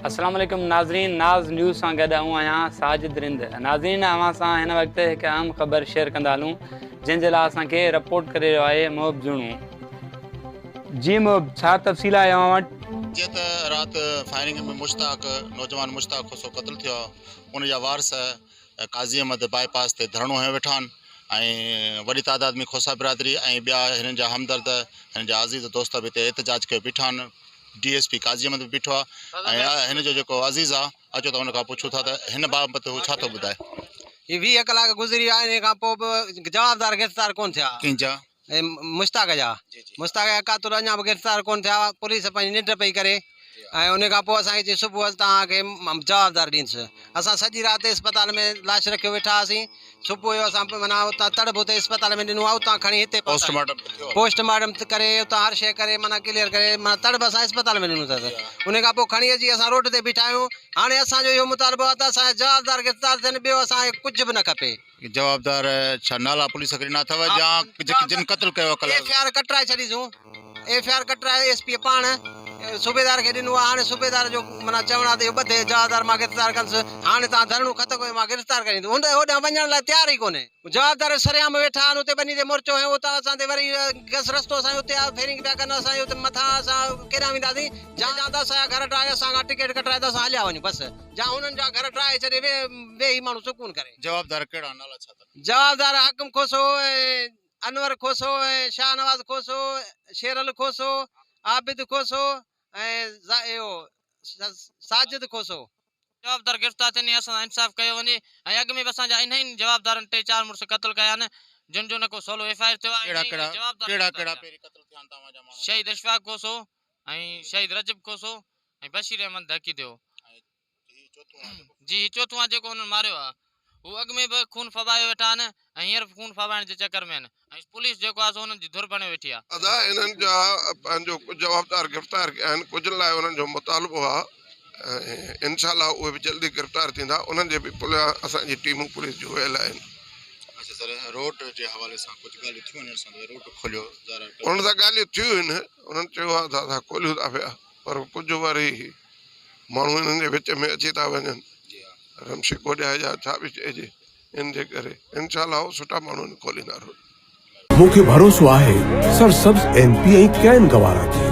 अस्सलाम वालेकुम नाज़रीन, नाज़ न्यूज़ सां गॾु आहियां साजिद रिंद। नाज़रीन, अवां सां हिन वक़्तु हिकु अहम ख़बर शेयर कंदा हलूं, जंहिंजे लाइ असांखे रिपोर्ट करे रहियो आहे मोहब जुणू। जी मोहब, छा तफ़सील आहे अवां वटि? जीअं त राति फायरिंग में नौजवान मुश्ताक खोसो क़तलु थियो आहे, उन जा वारस काज़ी अहमद बाईपास ते धरणो हंयो वेठा आहिनि ऐं वॾी तादाद में खोसा बिरादरी ऐं ॿिया हिननि जा हमदर्द, हिन जा अज़ीज़ दोस्त बि हिते एहतजाज कयो बीठा आहिनि। DSP काज़ी अहमद बि बीठो आहे ऐं हिन जो जेको अज़ीज़ आहे, अचो त हुन खां पुछूं था त हिन बाबति हू छा थो ॿुधाए। ये 20 कलाक गुज़री विया, इन खां पोइ बि जवाबदार गिरफ़्तार कोन थिया। कंहिंजा? मुश्ताक जा। मुश्ताक जा कातुर अञा बि गिरफ़्तार कोन थिया। पुलिस पंहिंजी निंड पई करे ऐं उन खां पोइ असांखे चई सुबुह तव्हांखे जवाबदार ॾींदुसि। असां सॼी राति इस्पताल में लाश रखियो वेठा हुआसीं। सुबुह जो असां माना उतां तड़ब हुते इस्पताल में ॾिनो आहे, उतां खणी हिते पोस्टमार्टम करे उतां हर शइ करे माना क्लियर करे माना तड़ब असां इस्पताल में ॾिनो अथसि। उन खां पोइ खणी अची असां रोड ते बीठा आहियूं। हाणे असांजो इहो मुतालबो आहे त असांजा जवाबदार गिरफ़्तार थियनि, ॿियो असांखे कुझु बि न खपे। जवाबदार छा नाला पुलिस खे ॾिना अथव या जिन क़तलु कयो? FIR कटराए छॾीसूं। FIR कटराए SP पाण सूबेदार खे ॾिनो आहे। हाणे सूबेदार जो माना चवण आहे त इहो ॿधे जवाबदार मां गिरफ़्तार कंदुसि। हाणे तव्हां धरणो ख़तमु कयो, मां गिरफ़्तार करींदुमि। होॾां वञण लाइ तयारु ई कोन्हे। जवाबदार सरियाम वेठा आहिनि, हुते बनी ते मोर्चो हयो, उतां असां ते वरी गस रस्तो असांजो हुते आहे, फेरिंग पिया कनि। असां हुते मथां असां केॾां वेंदासीं? जा त असांजा घर ठाहे, असांखां टिकट कटाए त असां हलिया वञूं बसि। जा हुननि जा घर ठाहे छॾे, वेही माण्हू सुकून करे। जवाबदार कहिड़ा नाला छा अथव? जवाबदार हाकिम खोसो, अनवर खोसो, शाहनवाज़ खोसो, शेरल खोसो, आबिद खोसो ऐं साजिद खोसो। जवाबदार गिरफ़्तार थियनि, असां इंसाफ़ कयो वञे। ऐं अॻु में बि असांजा इन्हनि जवाबदारनि 3-4 मुड़ुस क़तल कया आहिनि, जिन जो न को सवलो FIR थियो आहे। शहीद अशफाक खोसो ऐं शहीद रजब खोसो ऐं बशीर अहमद हकी थियो। जी चौथों आहे जेको हुननि मारियो आहे। हू अॻु में बि खून फवाए वेठा आहिनि ऐं हींअर खून फवाइण जे चकर में आहिनि ऐं पुलिस जेको आहे हुननि जी धुर बणे वेठी आहे। अदा इन्हनि जा पंहिंजो जवाबदार गिरफ़्तार कया आहिनि। कुझु लाइ उन्हनि जो मुतालबो आहे ऐं इंशाअल्लाह उहे बि जल्दी गिरफ़्तार थींदा। उन्हनि जे बि असांजी टीमूं पुलिस जूं वियल आहिनि। अच्छा सर, रोड जे हवाले सां कुझु ॻाल्हियूं थियूं आहिनि? असां रोड खोलियो, उन्हनि सां ॻाल्हियूं थियूं आहिनि। उन्हनि चयो आहे त असां खोलियूं था पिया, पर कुझु वरी माण्हू इन्हनि जे विच में अची था वञनि, रमशिको ॾियाए जा छा बि चइजे। इन जे करे इंशाअल्लाह सुठा माण्हू खोलींदा रोड। मूंखे भरोसो आहे सरसब्ज़ MP ऐं कैन गवारा ते।